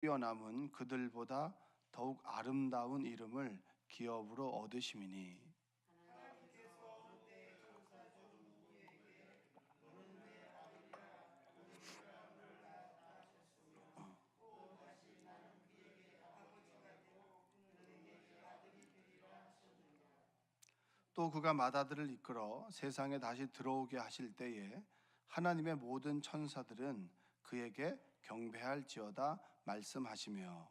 뛰어남은 그들보다 더욱 아름다운 이름을 기업으로 얻으심이니. 또 그가 맏아들을 이끌어 세상에 다시 들어오게 하실 때에 하나님의 모든 천사들은 그에게 경배할지어다 말씀하시며.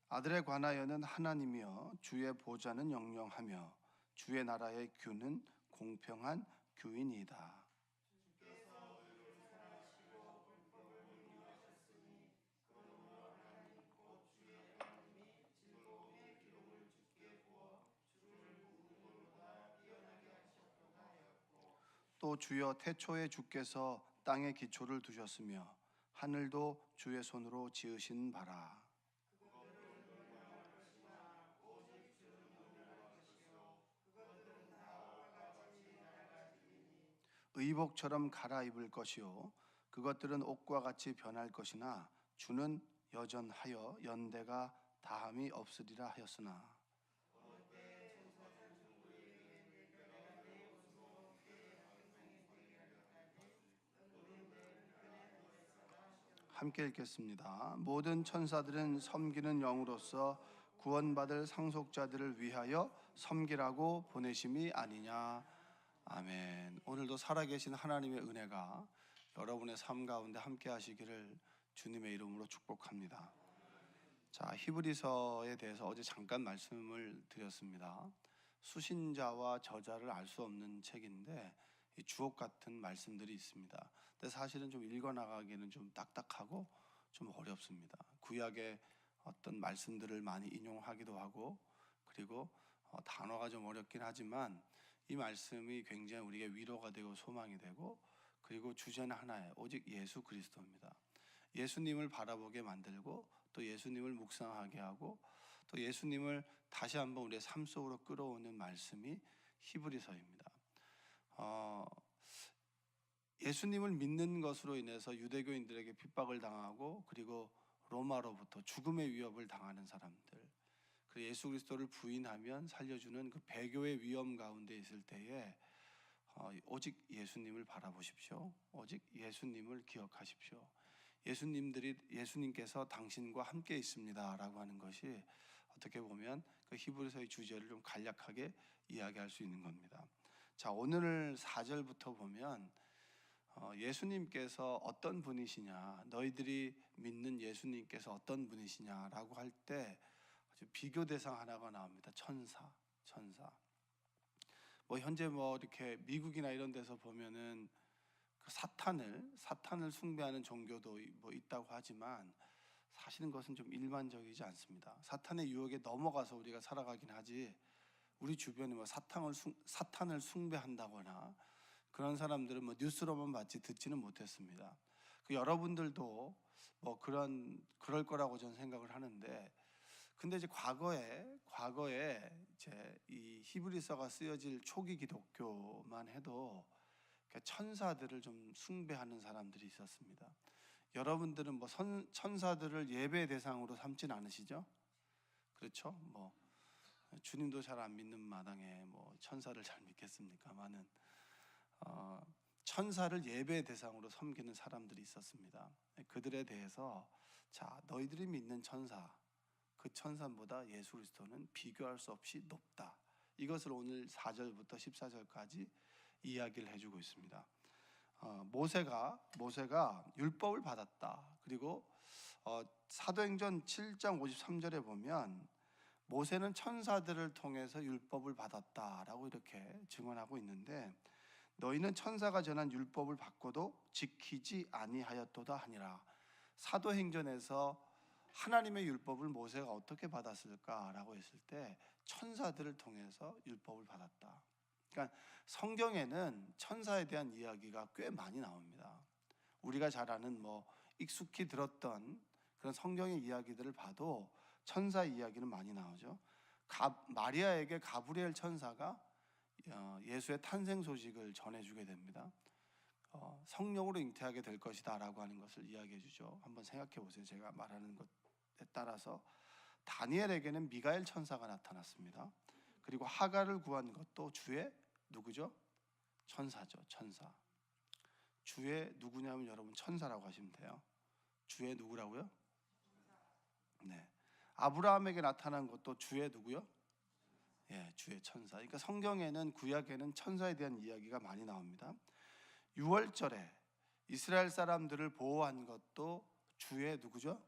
아들에 관하여는 하나님이여 주의 보좌는 영영하며 주의 나라의 규는 공평한 규이니이다. 또 주여 태초에 주께서 땅에 기초를 두셨으며 하늘도 주의 손으로 지으신 바라. 의복처럼 갈아입을 것이요 그것들은 옷과 같이 변할 것이나 주는 여전하여 연대가 다함이 없으리라 하였으나. 함께 읽겠습니다. 모든 천사들은 섬기는 영으로서 구원받을 상속자들을 위하여 섬기라고 보내심이 아니냐. 아멘. 오늘도 살아계신 하나님의 은혜가 여러분의 삶 가운데 함께 하시기를 주님의 이름으로 축복합니다. 자, 히브리서에 대해서 어제 잠깐 말씀을 드렸습니다. 수신자와 저자를 알 수 없는 책인데 이 주옥 같은 말씀들이 있습니다. 근데 사실은 좀 읽어나가기는 좀 딱딱하고 좀 어렵습니다. 구약의 어떤 말씀들을 많이 인용하기도 하고, 그리고 단어가 좀 어렵긴 하지만 이 말씀이 굉장히 우리에게 위로가 되고 소망이 되고, 그리고 주제는 하나예요. 오직 예수 그리스도입니다. 예수님을 바라보게 만들고 또 예수님을 묵상하게 하고 또 예수님을 다시 한번 우리의 삶 속으로 끌어오는 말씀이 히브리서입니다. 예수님을 믿는 것으로 인해서 유대교인들에게 핍박을 당하고, 그리고 로마로부터 죽음의 위협을 당하는 사람들, 그리고 예수 그리스도를 부인하면 살려주는 그 배교의 위험 가운데 있을 때에 오직 예수님을 바라보십시오. 오직 예수님을 기억하십시오. 예수님께서 당신과 함께 있습니다라고 하는 것이 어떻게 보면 그 히브리서의 주제를 좀 간략하게 이야기할 수 있는 겁니다. 자, 오늘 4절부터 보면 예수님께서 어떤 분이시냐, 너희들이 믿는 예수님께서 어떤 분이시냐라고 할 때 아주 비교 대상 하나가 나옵니다. 천사. 현재 이렇게 미국이나 이런 데서 보면은 그 사탄을 숭배하는 종교도 있다고 하지만 사실은 그것은 좀 일반적이지 않습니다. 사탄의 유혹에 넘어가서 우리가 살아가긴 하지, 우리 주변에 사탄을 숭배한다거나 그런 사람들은 뉴스로만 봤지 듣지는 못했습니다. 여러분들도 그럴 거라고 저는 생각을 하는데, 근데 이제 과거에 이제 이 히브리서가 쓰여질 초기 기독교만 해도 천사들을 좀 숭배하는 사람들이 있었습니다. 여러분들은 천사들을 예배 대상으로 삼진 않으시죠? 그렇죠? 주님도 잘 안 믿는 마당에 천사를 잘 믿겠습니까만은 천사를 예배 대상으로 섬기는 사람들이 있었습니다. 그들에 대해서 자, 너희들이 믿는 천사, 그 천사보다 예수 그리스도는 비교할 수 없이 높다. 이것을 오늘 4절부터 14절까지 이야기를 해주고 있습니다. 모세가 율법을 받았다. 그리고 사도행전 7장 53절에 보면 모세는 천사들을 통해서 율법을 받았다라고 이렇게 증언하고 있는데, 너희는 천사가 전한 율법을 받고도 지키지 아니하였도다 하니라. 사도행전에서 하나님의 율법을 모세가 어떻게 받았을까라고 했을 때 천사들을 통해서 율법을 받았다. 그러니까 성경에는 천사에 대한 이야기가 꽤 많이 나옵니다. 우리가 잘 아는 익숙히 들었던 그런 성경의 이야기들을 봐도 천사 이야기는 많이 나오죠. 마리아에게 가브리엘 천사가 예수의 탄생 소식을 전해주게 됩니다. 성령으로 잉태하게 될 것이다라고 하는 것을 이야기해 주죠. 한번 생각해 보세요. 제가 말하는 것에 따라서 다니엘에게는 미가엘 천사가 나타났습니다. 그리고 하갈을 구한 것도 주의 누구죠? 천사죠. 천사. 주의 누구냐면 여러분 천사라고 하시면 돼요. 주의 누구라고요? 네. 아브라함에게 나타난 것도 주의 누구요? 예, 주의 천사. 그러니까 성경에는 구약에는 천사에 대한 이야기가 많이 나옵니다. 유월절에 이스라엘 사람들을 보호한 것도 주의 누구죠?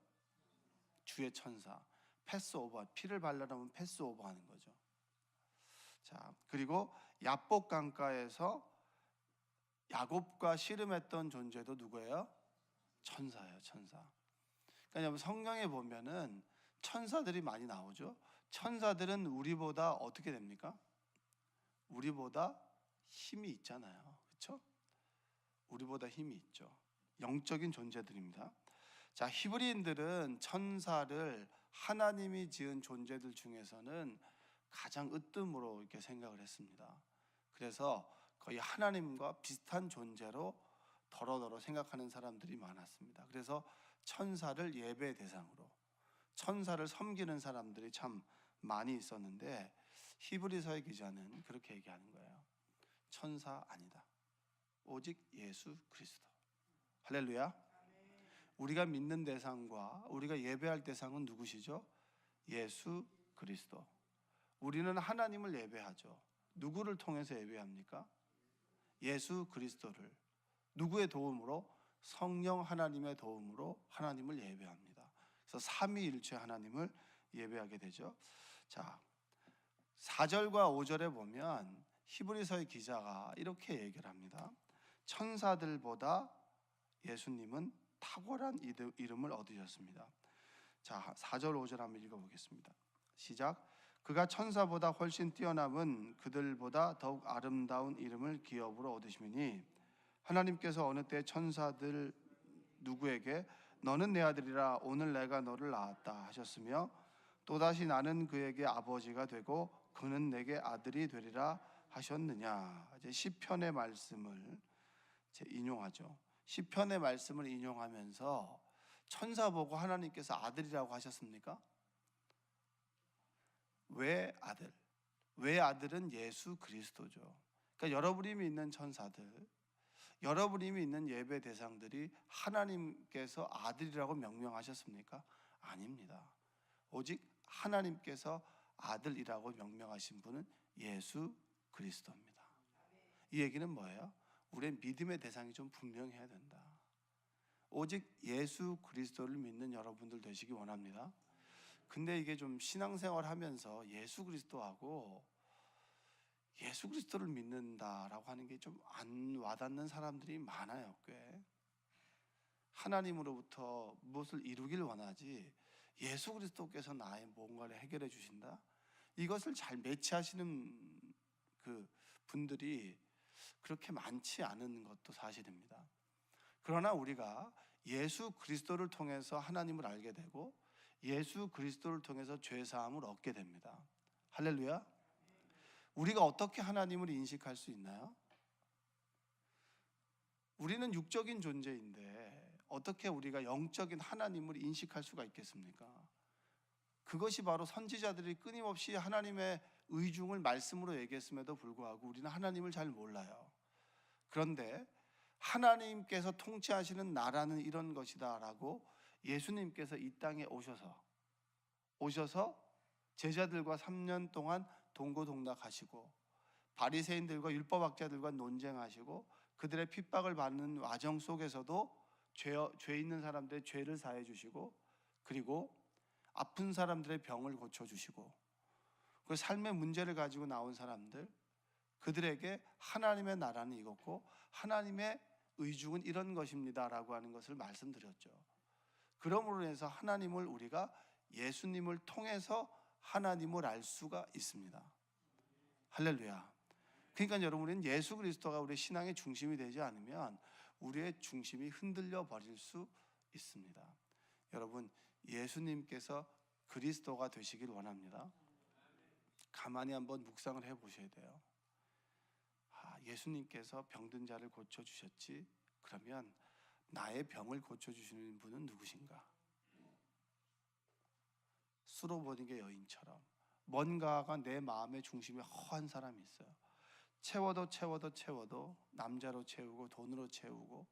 주의 천사. 패스오버, 피를 발라놓으면 패스오버 하는 거죠. 자, 그리고 야복 강가에서 야곱과 씨름했던 존재도 누구예요? 천사예요, 천사. 그러니까 여러분 성경에 보면은 천사들이 많이 나오죠. 천사들은 우리보다 어떻게 됩니까? 우리보다 힘이 있잖아요. 그렇죠? 우리보다 힘이 있죠. 영적인 존재들입니다. 자, 히브리인들은 천사를 하나님이 지은 존재들 중에서는 가장 으뜸으로 이렇게 생각을 했습니다. 그래서 거의 하나님과 비슷한 존재로 더러더러 생각하는 사람들이 많았습니다. 그래서 천사를 예배 대상으로, 천사를 섬기는 사람들이 참 많이 있었는데 히브리서의 기자는 그렇게 얘기하는 거예요. 천사 아니다. 오직 예수 그리스도. 할렐루야. 우리가 믿는 대상과 우리가 예배할 대상은 누구시죠? 예수 그리스도. 우리는 하나님을 예배하죠. 누구를 통해서 예배합니까? 예수 그리스도를. 누구의 도움으로? 성령 하나님의 도움으로 하나님을 예배합니다. 그래서 삼위일체 하나님을 예배하게 되죠. 자, 4절과 5절에 보면 히브리서의 기자가 이렇게 얘기를 합니다. 천사들보다 예수님은 탁월한 이름을 얻으셨습니다. 자, 4절 5절 한번 읽어보겠습니다. 시작. 그가 천사보다 훨씬 뛰어남은 그들보다 더욱 아름다운 이름을 기업으로 얻으시니 하나님께서 어느 때 천사들 누구에게 너는 내 아들이라 오늘 내가 너를 낳았다 하셨으며 또다시 나는 그에게 아버지가 되고 그는 내게 아들이 되리라 하셨느냐. 이제 시편의 말씀을 인용하죠. 시편의 말씀을 인용하면서 천사 보고 하나님께서 아들이라고 하셨습니까? 왜 아들? 왜 아들은 예수 그리스도죠. 그러니까 여러분이 믿는 천사들, 여러분이 믿는 예배 대상들이 하나님께서 아들이라고 명명하셨습니까? 아닙니다. 오직 하나님께서 아들이라고 명명하신 분은 예수 그리스도입니다. 이 얘기는 뭐예요? 우리의 믿음의 대상이 좀 분명해야 된다. 오직 예수 그리스도를 믿는 여러분들 되시기 원합니다. 근데 이게 좀 신앙생활 하면서 예수 그리스도하고 예수 그리스도를 믿는다라고 하는 게 좀 안 와닿는 사람들이 많아요. 꽤 하나님으로부터 무엇을 이루길 원하지 예수 그리스도께서 나의 뭔가를 해결해 주신다, 이것을 잘 매치하시는 그 분들이 그렇게 많지 않은 것도 사실입니다. 그러나 우리가 예수 그리스도를 통해서 하나님을 알게 되고 예수 그리스도를 통해서 죄사함을 얻게 됩니다. 할렐루야. 우리가 어떻게 하나님을 인식할 수 있나요? 우리는 육적인 존재인데 어떻게 우리가 영적인 하나님을 인식할 수가 있겠습니까? 그것이 바로 선지자들이 끊임없이 하나님의 의중을 말씀으로 얘기했음에도 불구하고 우리는 하나님을 잘 몰라요. 그런데 하나님께서 통치하시는 나라는 이런 것이다 라고 예수님께서 이 땅에 오셔서 제자들과 3년 동안 동고동락하시고 바리새인들과 율법학자들과 논쟁하시고 그들의 핍박을 받는 와정 속에서도 죄 있는 사람들의 죄를 사해 주시고 그리고 아픈 사람들의 병을 고쳐주시고 그 삶의 문제를 가지고 나온 사람들, 그들에게 하나님의 나라는 이것고 하나님의 의중은 이런 것입니다 라고 하는 것을 말씀드렸죠. 그러므로 인해서 하나님을 우리가 예수님을 통해서 하나님을 알 수가 있습니다. 할렐루야. 그러니까 여러분은 예수 그리스도가 우리의 신앙의 중심이 되지 않으면 우리의 중심이 흔들려 버릴 수 있습니다. 여러분, 예수님께서 그리스도가 되시길 원합니다. 가만히 한번 묵상을 해보셔야 돼요. 예수님께서 병든 자를 고쳐주셨지, 그러면 나의 병을 고쳐주시는 분은 누구신가? 수로보니게 여인처럼 뭔가가 내 마음의 중심에 허한 사람이 있어요. 채워도 남자로 채우고 돈으로 채우고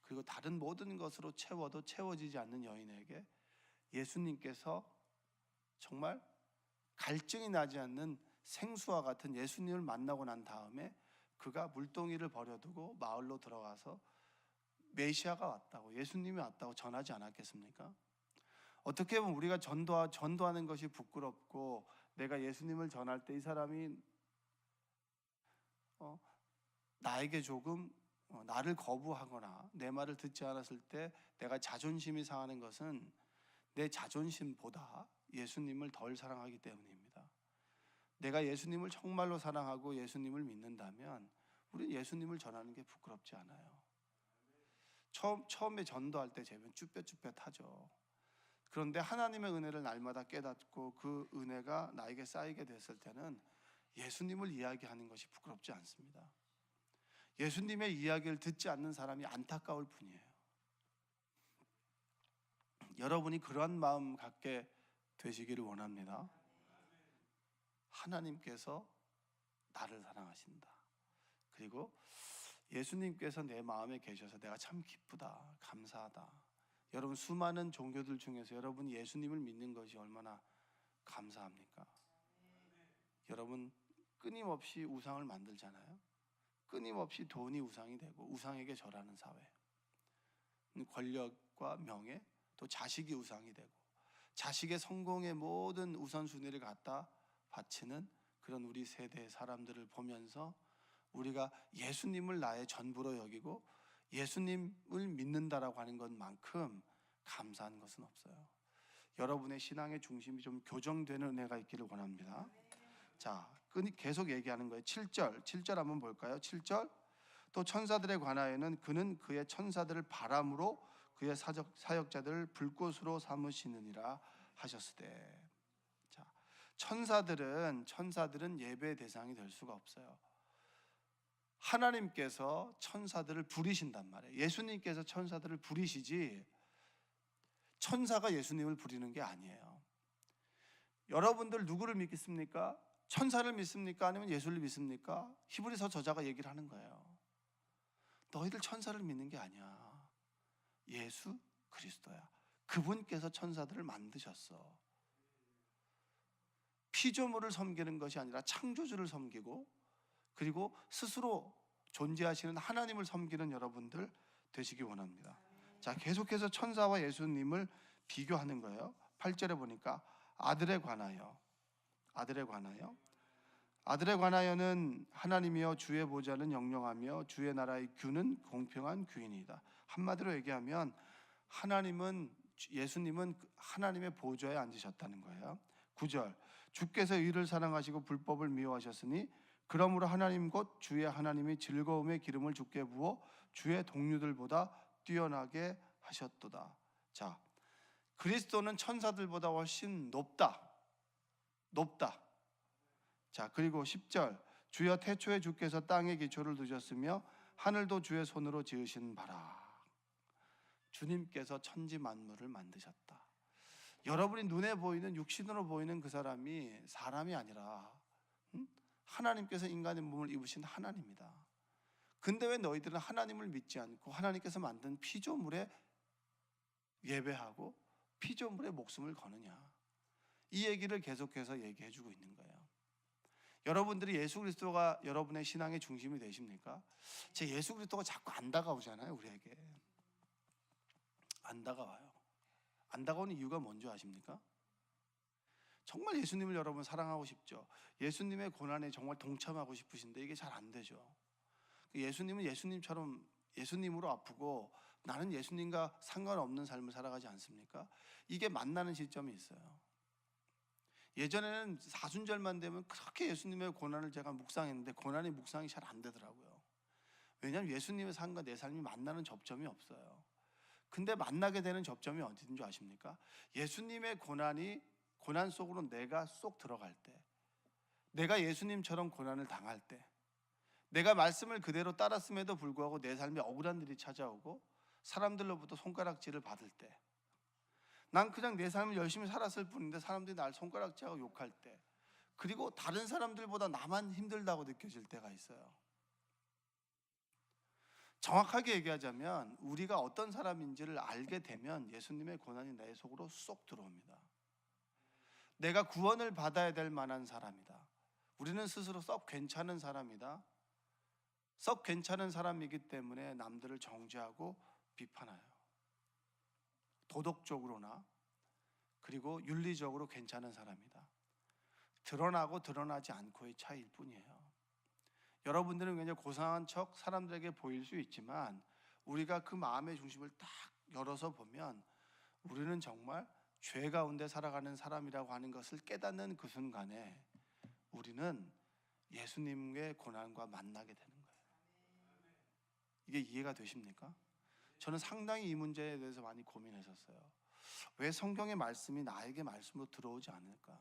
그리고 다른 모든 것으로 채워도 채워지지 않는 여인에게 예수님께서 정말 갈증이 나지 않는 생수와 같은 예수님을 만나고 난 다음에 그가 물동이를 버려두고 마을로 들어가서 메시아가 왔다고, 예수님이 왔다고 전하지 않았겠습니까? 어떻게 보면 우리가 전도하는 것이 부끄럽고 내가 예수님을 전할 때 이 사람이 나에게 조금 나를 거부하거나 내 말을 듣지 않았을 때 내가 자존심이 상하는 것은 내 자존심보다 예수님을 덜 사랑하기 때문입니다. 내가 예수님을 정말로 사랑하고 예수님을 믿는다면 우리는 예수님을 전하는 게 부끄럽지 않아요. 처음에 전도할 때 제면 쭈뼛쭈뼛하죠. 그런데 하나님의 은혜를 날마다 깨닫고 그 은혜가 나에게 쌓이게 됐을 때는 예수님을 이야기하는 것이 부끄럽지 않습니다. 예수님의 이야기를 듣지 않는 사람이 안타까울 뿐이에요. 여러분이 그러한 마음 갖게 되시기를 원합니다. 하나님께서 나를 사랑하신다. 그리고 예수님께서 내 마음에 계셔서 내가 참 기쁘다, 감사하다. 여러분, 수많은 종교들 중에서 여러분이 예수님을 믿는 것이 얼마나 감사합니까? 여러분, 끊임없이 우상을 만들잖아요. 끊임없이 돈이 우상이 되고 우상에게 절하는 사회, 권력과 명예, 또 자식이 우상이 되고 자식의 성공의 모든 우선순위를 갖다 바치는 그런 우리 세대의 사람들을 보면서 우리가 예수님을 나의 전부로 여기고 예수님을 믿는다라고 하는 것만큼 감사한 것은 없어요. 여러분의 신앙의 중심이 좀 교정되는 은혜가 있기를 원합니다. 자, 계속 얘기하는 거예요. 7절 한번 볼까요? 7절, 또 천사들에 관하여는 그는 그의 천사들을 바람으로 그의 사역자들을 불꽃으로 삼으시느니라 하셨으되. 자, 천사들은 예배의 대상이 될 수가 없어요. 하나님께서 천사들을 부리신단 말이에요. 예수님께서 천사들을 부리시지 천사가 예수님을 부리는 게 아니에요. 여러분들 누구를 믿겠습니까? 천사를 믿습니까? 아니면 예수를 믿습니까? 히브리서 저자가 얘기를 하는 거예요. 너희들 천사를 믿는 게 아니야. 예수 그리스도야. 그분께서 천사들을 만드셨어. 피조물을 섬기는 것이 아니라 창조주를 섬기고 그리고 스스로 존재하시는 하나님을 섬기는 여러분들 되시기 원합니다. 자, 계속해서 천사와 예수님을 비교하는 거예요. 8절에 보니까 아들에 관하여는 하나님이여 주의 보좌는 영영하며 주의 나라의 규는 공평한 규이니이다. 한마디로 얘기하면 예수님은 하나님의 보좌에 앉으셨다는 거예요. 9절, 주께서 의를 사랑하시고 불법을 미워하셨으니 그러므로 하나님 곧 주의 하나님이 즐거움의 기름을 주께 부어 주의 동료들보다 뛰어나게 하셨도다. 자, 그리스도는 천사들보다 훨씬 높다. 자, 그리고 10절, 주여 태초에 주께서 땅의 기초를 두셨으며 하늘도 주의 손으로 지으신 바라. 주님께서 천지 만물을 만드셨다. 여러분이 눈에 보이는 육신으로 보이는 그 사람이 사람이 아니라 하나님께서 인간의 몸을 입으신 하나님이다. 근데 왜 너희들은 하나님을 믿지 않고 하나님께서 만든 피조물에 예배하고 피조물의 목숨을 거느냐? 이 얘기를 계속해서 얘기해주고 있는 거예요. 여러분들이 예수 그리스도가 여러분의 신앙의 중심이 되십니까? 제 예수 그리스도가 자꾸 안 다가오잖아요. 우리에게 안 다가와요. 안 다가오는 이유가 뭔지 아십니까? 정말 예수님을 여러분 사랑하고 싶죠. 예수님의 고난에 정말 동참하고 싶으신데 이게 잘 안 되죠. 예수님은 예수님으로 아프고 나는 예수님과 상관없는 삶을 살아가지 않습니까? 이게 만나는 시점이 있어요. 예전에는 사순절만 되면 그렇게 예수님의 고난을 제가 묵상했는데 고난의 묵상이 잘 안 되더라고요. 왜냐하면 예수님의 삶과 내 삶이 만나는 접점이 없어요. 근데 만나게 되는 접점이 어디인 줄 아십니까? 예수님의 고난 속으로 내가 쏙 들어갈 때, 내가 예수님처럼 고난을 당할 때, 내가 말씀을 그대로 따랐음에도 불구하고 내 삶에 억울한 일이 찾아오고 사람들로부터 손가락질을 받을 때, 난 그냥 내 삶을 열심히 살았을 뿐인데 사람들이 날 손가락질하고 욕할 때, 그리고 다른 사람들보다 나만 힘들다고 느껴질 때가 있어요. 정확하게 얘기하자면 우리가 어떤 사람인지를 알게 되면 예수님의 고난이 내 속으로 쏙 들어옵니다. 내가 구원을 받아야 될 만한 사람이다. 우리는 스스로 썩 괜찮은 사람이다. 썩 괜찮은 사람이기 때문에 남들을 정죄하고 비판해요. 도덕적으로나 그리고 윤리적으로 괜찮은 사람이다. 드러나고 드러나지 않고의 차이일 뿐이에요. 여러분들은 굉장히 고상한 척 사람들에게 보일 수 있지만 우리가 그 마음의 중심을 딱 열어서 보면 우리는 정말 죄 가운데 살아가는 사람이라고 하는 것을 깨닫는 그 순간에 우리는 예수님의 고난과 만나게 되는 거예요. 이게 이해가 되십니까? 저는 상당히 이 문제에 대해서 많이 고민했었어요. 왜 성경의 말씀이 나에게 말씀으로 들어오지 않을까?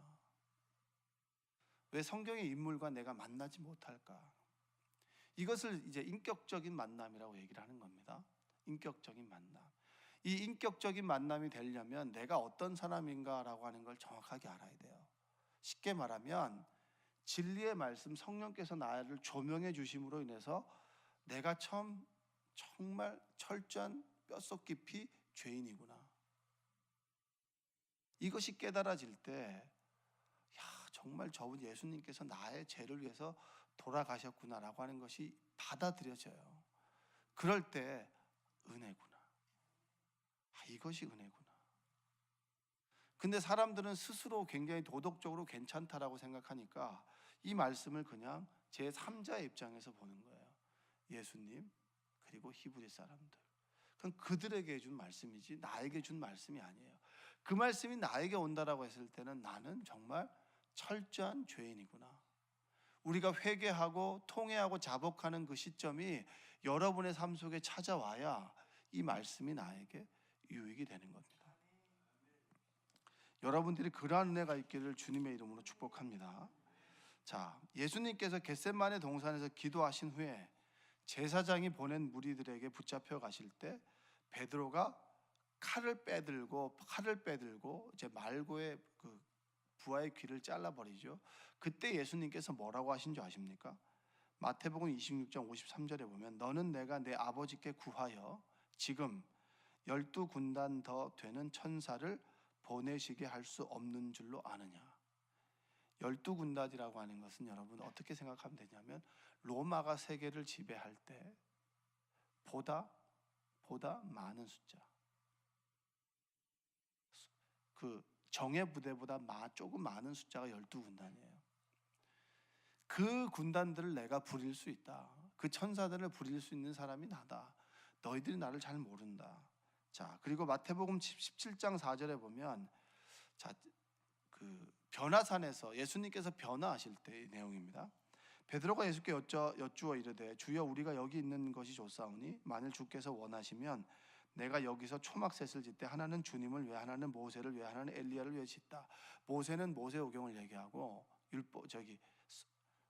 왜 성경의 인물과 내가 만나지 못할까? 이것을 이제 인격적인 만남이라고 얘기를 하는 겁니다. 인격적인 만남. 이 인격적인 만남이 되려면 내가 어떤 사람인가라고 하는 걸 정확하게 알아야 돼요. 쉽게 말하면 진리의 말씀, 성령께서 나를 조명해 주심으로 인해서 내가 정말 철저한 뼛속 깊이 죄인이구나. 이것이 깨달아질 때 정말 저분 예수님께서 나의 죄를 위해서 돌아가셨구나라고 하는 것이 받아들여져요. 그럴 때 은혜구나. 이것이 은혜구나. 근데 사람들은 스스로 굉장히 도덕적으로 괜찮다라고 생각하니까 이 말씀을 그냥 제3자의 입장에서 보는 거예요. 예수님 그리고 히브리 사람들. 그건 그들에게 준 말씀이지 나에게 준 말씀이 아니에요. 그 말씀이 나에게 온다라고 했을 때는 나는 정말 철저한 죄인이구나. 우리가 회개하고 통회하고 자복하는 그 시점이 여러분의 삶 속에 찾아와야 이 말씀이 나에게 유익이 되는 겁니다. 여러분들이 그러한 은혜가 있기를 주님의 이름으로 축복합니다. 자, 예수님께서 겟세마네 동산에서 기도하신 후에 제사장이 보낸 무리들에게 붙잡혀 가실 때 베드로가 칼을 빼들고 이제 말고의 그 부하의 귀를 잘라버리죠. 그때 예수님께서 뭐라고 하신 줄 아십니까? 마태복음 26장 53절에 보면 너는 내가 내 아버지께 구하여 지금 12군단 더 되는 천사를 보내시게 할 수 없는 줄로 아느냐. 12군단이라고 하는 것은 여러분 어떻게 생각하면 되냐면 로마가 세계를 지배할 때 보다 많은 숫자, 그 정예 부대보다 조금 많은 숫자가 12군단이에요. 그 군단들을 내가 부릴 수 있다. 그 천사들을 부릴 수 있는 사람이 나다. 너희들이 나를 잘 모른다. 자, 그리고 마태복음 17장 4절에 보면 그 변화산에서 예수님께서 변화하실 때의 내용입니다. 베드로가 예수께 여쭈어 이르되 주여 우리가 여기 있는 것이 좋사오니 만일 주께서 원하시면 내가 여기서 초막셋을 짓되 하나는 주님을 위해 하나는 모세를 위해 하나는 엘리야를 위해 짓다. 모세는 모세오경을 얘기하고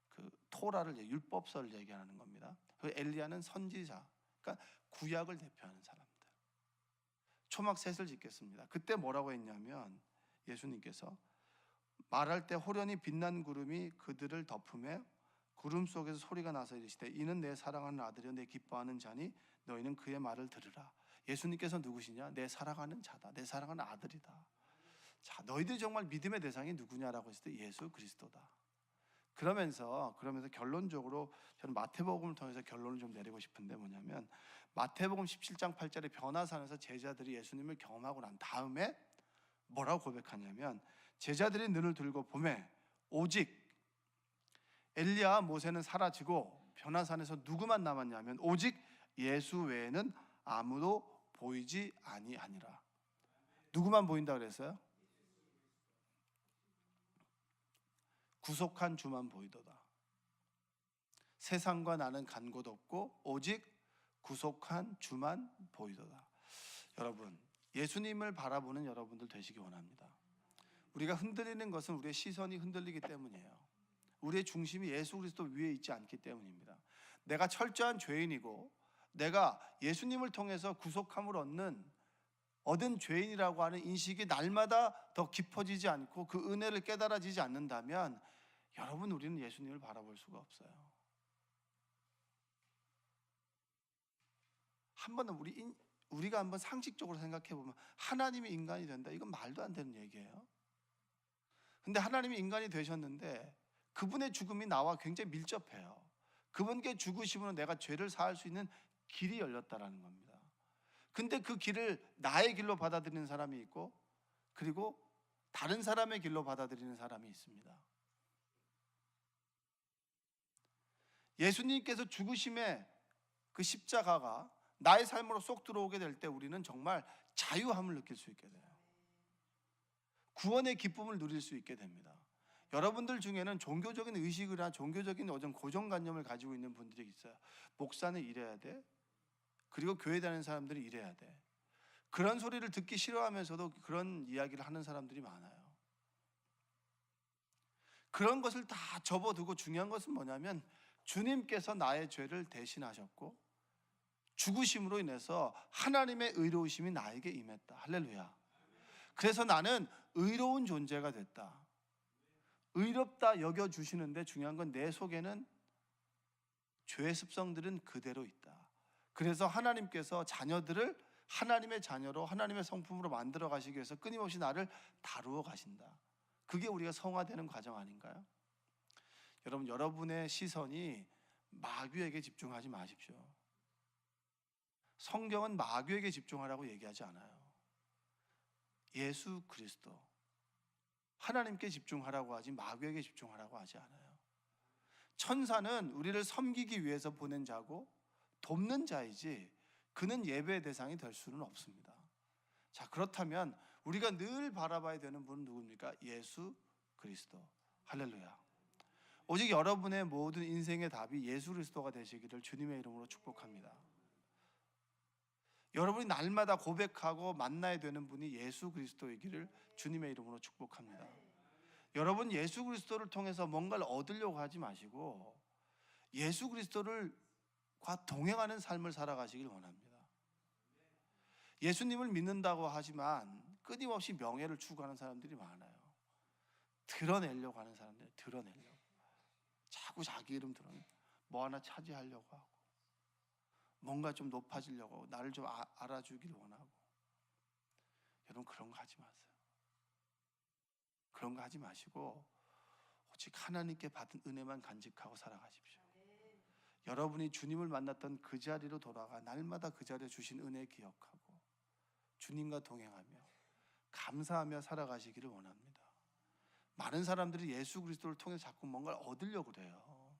그 토라를 율법서를 얘기하는 겁니다. 그 엘리야는 선지자, 그러니까 구약을 대표하는 사람들. 초막셋을 짓겠습니다. 그때 뭐라고 했냐면 예수님께서 말할 때 호련히 빛난 구름이 그들을 덮음에 구름 속에서 소리가 나서 이르시되 이는 내 사랑하는 아들이요 내 기뻐하는 자니 너희는 그의 말을 들으라. 예수님께서 누구시냐? 내 사랑하는 자다. 내 사랑하는 아들이다. 자, 너희들이 정말 믿음의 대상이 누구냐라고 했을 때 예수 그리스도다. 그러면서 결론적으로 저는 마태복음을 통해서 결론을 좀 내리고 싶은데 뭐냐면 마태복음 17장 8절에 변화산에서 제자들이 예수님을 경험하고 난 다음에 뭐라고 고백하냐면 제자들이 눈을 들고 보매 오직 엘리야와 모세는 사라지고 변화산에서 누구만 남았냐면 오직 예수 외에는 아무도 보이지 아니하니라. 누구만 보인다 그랬어요? 구속한 주만 보이도다. 세상과 나는 간 곳 없고 오직 구속한 주만 보이도다. 여러분, 예수님을 바라보는 여러분들 되시기 원합니다. 우리가 흔들리는 것은 우리의 시선이 흔들리기 때문이에요. 우리의 중심이 예수 그리스도 위에 있지 않기 때문입니다. 내가 철저한 죄인이고 내가 예수님을 통해서 구속함을 얻은 죄인이라고 하는 인식이 날마다 더 깊어지지 않고 그 은혜를 깨달아지지 않는다면 여러분, 우리는 예수님을 바라볼 수가 없어요. 우리가 한번 상식적으로 생각해 보면 하나님이 인간이 된다, 이건 말도 안 되는 얘기예요. 근데 하나님이 인간이 되셨는데 그분의 죽음이 나와 굉장히 밀접해요. 그분께 죽으심으로 내가 죄를 사할 수 있는 길이 열렸다라는 겁니다. 근데 그 길을 나의 길로 받아들이는 사람이 있고, 그리고 다른 사람의 길로 받아들이는 사람이 있습니다. 예수님께서 죽으심의 그 십자가가 나의 삶으로 쏙 들어오게 될 때 우리는 정말 자유함을 느낄 수 있게 돼요. 구원의 기쁨을 누릴 수 있게 됩니다. 여러분들 중에는 종교적인 의식이나 종교적인 어떤 고정관념을 가지고 있는 분들이 있어요. 목사는 이래야 돼, 그리고 교회 다니는 사람들이 이래야 돼. 그런 소리를 듣기 싫어하면서도 그런 이야기를 하는 사람들이 많아요. 그런 것을 다 접어두고 중요한 것은 뭐냐면 주님께서 나의 죄를 대신하셨고 죽으심으로 인해서 하나님의 의로우심이 나에게 임했다. 할렐루야. 그래서 나는 의로운 존재가 됐다. 의롭다 여겨주시는데 중요한 건 내 속에는 죄의 습성들은 그대로 있다. 그래서 하나님께서 자녀들을 하나님의 자녀로, 하나님의 성품으로 만들어 가시기 위해서 끊임없이 나를 다루어 가신다. 그게 우리가 성화되는 과정 아닌가요? 여러분, 여러분의 시선이 마귀에게 집중하지 마십시오. 성경은 마귀에게 집중하라고 얘기하지 않아요. 예수 그리스도, 하나님께 집중하라고 하지 마귀에게 집중하라고 하지 않아요. 천사는 우리를 섬기기 위해서 보낸 자고 돕는 자이지 그는 예배의 대상이 될 수는 없습니다. 자, 그렇다면 우리가 늘 바라봐야 되는 분은 누굽니까? 예수 그리스도. 할렐루야. 오직 여러분의 모든 인생의 답이 예수 그리스도가 되시기를 주님의 이름으로 축복합니다. 여러분이 날마다 고백하고 만나야 되는 분이 예수 그리스도이기를 주님의 이름으로 축복합니다. 여러분, 예수 그리스도를 통해서 뭔가를 얻으려고 하지 마시고 예수 그리스도를과 동행하는 삶을 살아가시길 원합니다. 예수님을 믿는다고 하지만 끊임없이 명예를 추구하는 사람들이 많아요. 드러내려고 하는 사람들, 드러내려고. 자꾸 자기 이름 드러내. 뭐 하나 차지하려고 하고, 뭔가 좀 높아지려고 하고, 나를 좀 알아주길 원하고. 여러분, 그런 거 하지 마세요. 그런 거 하지 마시고 오직 하나님께 받은 은혜만 간직하고 살아가십시오. 여러분이 주님을 만났던 그 자리로 돌아가 날마다 그 자리에 주신 은혜 기억하고 주님과 동행하며 감사하며 살아가시기를 원합니다. 많은 사람들이 예수 그리스도를 통해서 자꾸 뭔가를 얻으려고 그래요.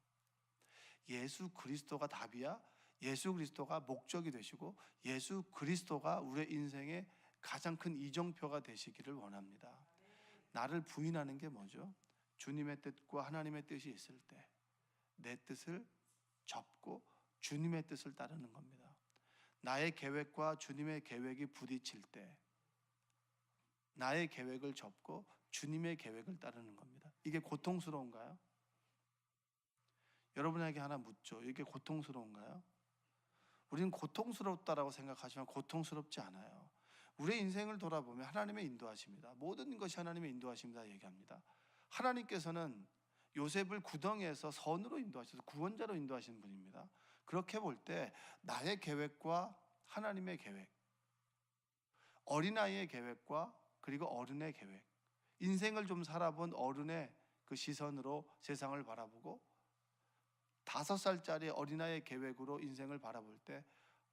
예수 그리스도가 답이야. 예수 그리스도가 목적이 되시고 예수 그리스도가 우리의 인생의 가장 큰 이정표가 되시기를 원합니다. 나를 부인하는 게 뭐죠? 주님의 뜻과 하나님의 뜻이 있을 때 내 뜻을 접고 주님의 뜻을 따르는 겁니다. 나의 계획과 주님의 계획이 부딪힐 때 나의 계획을 접고 주님의 계획을 따르는 겁니다. 이게 고통스러운가요? 여러분에게 하나 묻죠. 이게 고통스러운가요? 우리는 고통스럽다라고 생각하지만 고통스럽지 않아요. 우리의 인생을 돌아보면 하나님의 인도하십니다. 모든 것이 하나님의 인도하십니다 얘기합니다. 하나님께서는 요셉을 구덩이에서 선으로 인도하셔서 구원자로 인도하시는 분입니다. 그렇게 볼 때 나의 계획과 하나님의 계획, 어린아이의 계획과 그리고 어른의 계획, 인생을 좀 살아본 어른의 그 시선으로 세상을 바라보고 5살짜리 어린아이의 계획으로 인생을 바라볼 때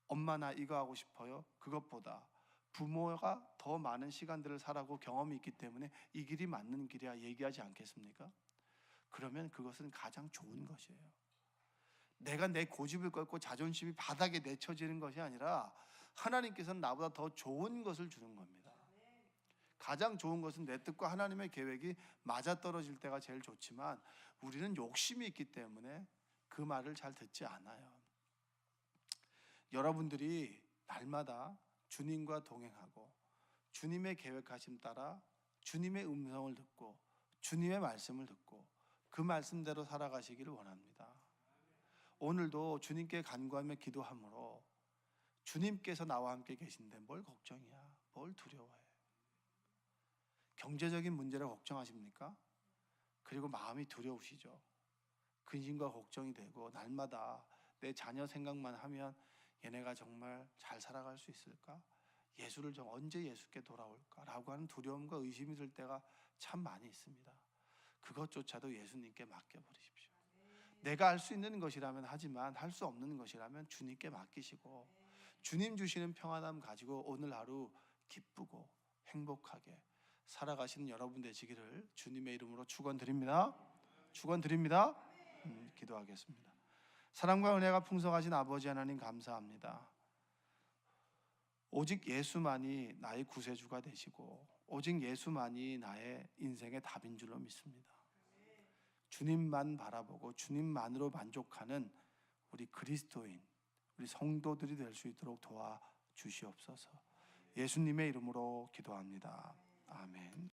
엄마 나 이거 하고 싶어요. 그것보다 부모가 더 많은 시간들을 살아고 경험이 있기 때문에 이 길이 맞는 길이야 얘기하지 않겠습니까? 그러면 그것은 가장 좋은 것이에요. 내가 내 고집을 꺾고 자존심이 바닥에 내쳐지는 것이 아니라 하나님께서는 나보다 더 좋은 것을 주는 겁니다. 가장 좋은 것은 내 뜻과 하나님의 계획이 맞아떨어질 때가 제일 좋지만 우리는 욕심이 있기 때문에 그 말을 잘 듣지 않아요. 여러분들이 날마다 주님과 동행하고 주님의 계획하심 따라 주님의 음성을 듣고 주님의 말씀을 듣고 그 말씀대로 살아가시기를 원합니다. 오늘도 주님께 간구하며 기도함으로 주님께서 나와 함께 계신데 뭘 걱정이야, 뭘 두려워해? 경제적인 문제를 걱정하십니까? 그리고 마음이 두려우시죠? 근심과 걱정이 되고 날마다 내 자녀 생각만 하면 얘네가 정말 잘 살아갈 수 있을까? 예수를 언제 예수께 돌아올까? 라고 하는 두려움과 의심이 들 때가 참 많이 있습니다. 그것조차도 예수님께 맡겨버리십시오. 내가 할 수 있는 것이라면 하지만 할 수 없는 것이라면 주님께 맡기시고 주님 주시는 평안함 가지고 오늘 하루 기쁘고 행복하게 살아가시는 여러분 되시기를 주님의 이름으로 축원드립니다. 축원드립니다. 기도하겠습니다. 사랑과 은혜가 풍성하신 아버지 하나님 감사합니다. 오직 예수만이 나의 구세주가 되시고 오직 예수만이 나의 인생의 답인 줄로 믿습니다. 주님만 바라보고 주님만으로 만족하는 우리 그리스도인, 우리 성도들이 될 수 있도록 도와주시옵소서. 예수님의 이름으로 기도합니다. 아멘.